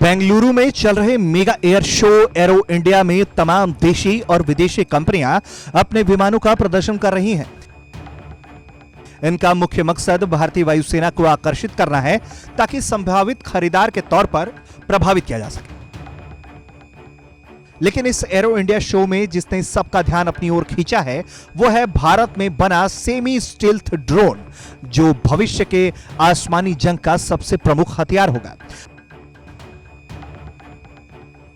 बेंगलुरु में चल रहे mega air show arrow India में तमाम देशी और विदेशी कंपनियां अपने विमानों का प्रदर्शन कर रही हैं। इनका मुख्य मकसद भारतीय वायुसेना को आकर्षित करना है ताकि संभावित खरीदार के तौर पर प्रभावित किया जा सके। लेकिन इस एरो इंडिया शो में जिसने सबका ध्यान अपनी ओर खींचा है वो है भारत में बना सेमी स्टील्थ ड्रोन, जो भविष्य के आसमानी जंग का सबसे प्रमुख हथियार होगा।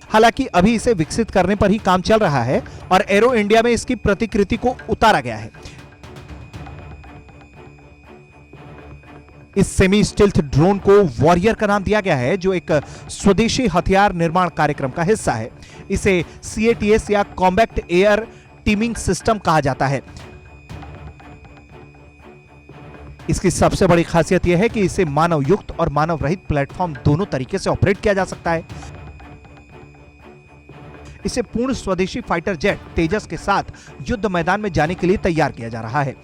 हालांकि अभी इसे विकसित करने पर ही काम चल रहा है और एरो इंडिया में इसकी प्रतिकृति को उतारा गया है। इस सेमी स्टील्थ ड्रोन को वॉरियर का नाम दिया गया है, जो एक स्वदेशी हथियार निर्माण कार्यक्रम का हिस्सा है। इसे CATS या कॉम्बैक्ट एयर टीमिंग सिस्टम कहा जाता है। इसकी सबसे बड़ी खासियत यह है कि इसे मानव युक्त और मानव रहित प्लेटफॉर्म दोनों तरीके से ऑपरेट किया जा सकता है। इसे पूर्ण स्वदेशी फाइटर जेट तेजस के साथ युद्ध मैदान में जाने के लिए तैयार किया जा रहा है।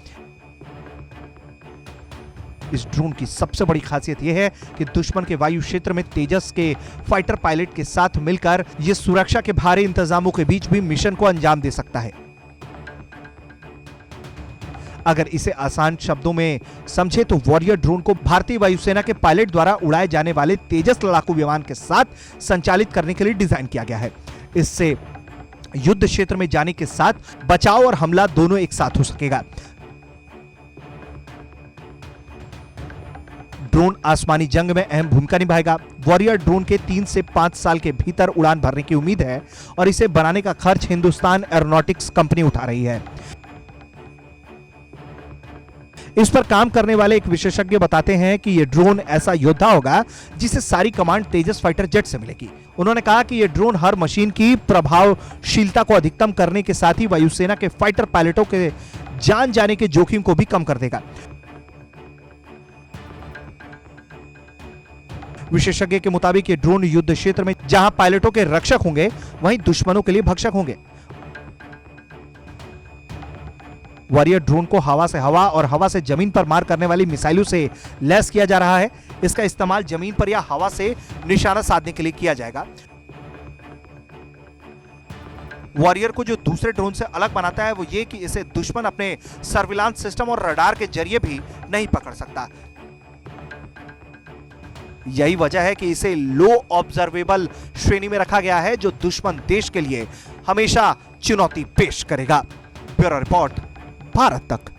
इस ड्रोन की सबसे बड़ी खासियत यह है कि दुश्मन के वायु क्षेत्र में तेजस के फाइटर पायलट के साथ मिलकर यह सुरक्षा के भारी इंतजामों के बीच भी मिशन को अंजाम दे सकता है। अगर इसे आसान शब्दों में समझे तो वॉरियर ड्रोन को भारतीय वायुसेना के पायलट द्वारा उड़ाए जाने वाले तेजस लड़ाकू विमान के साथ संचालित करने के लिए डिजाइन किया गया है। इससे युद्ध क्षेत्र में जाने के साथ बचाव और हमला दोनों एक साथ हो सकेगा। ड्रोन आसमानी जंग में अहम भूमिका निभाएगा। वॉरियर ड्रोन के 3 से 5 साल के भीतर उड़ान भरने की उम्मीद है और इसे बनाने का खर्च हिंदुस्तान एरोनॉटिक्स कंपनी उठा रही है। इस पर काम करने वाले एक विशेषज्ञ बताते हैं कि यह ड्रोन ऐसा योद्धा होगा जिसे सारी कमांड तेजस फाइटर जेट से मिलेगी। उन्होंने कहा कि यह ड्रोन हर मशीन की प्रभावशीलता को अधिकतम करने के साथ ही वायुसेना के फाइटर पायलटों के जान जाने के जोखिम को भी कम कर देगा। विशेषज्ञ के मुताबिक ये ड्रोन युद्ध क्षेत्र में जहां पायलटों के रक्षक होंगे, वहीं दुश्मनों के लिए भक्षक होंगे। वॉरियर ड्रोन को हवा से हवा और हवा से जमीन पर मार करने वाली मिसाइलों से लैस किया जा रहा है। इसका इस्तेमाल जमीन पर या हवा से निशाना साधने के लिए किया जाएगा। वॉरियर को जो दूसरे ड्रोन से अलग बनाता है वो ये कि इसे दुश्मन अपने सर्विलांस सिस्टम और रडार के जरिए भी नहीं पकड़ सकता। यही वजह है कि इसे लो ऑब्जर्वेबल श्रेणी में रखा गया है, जो दुश्मन देश के लिए हमेशा चुनौती पेश करेगा। ब्यूरो रिपोर्ट, भारत तक।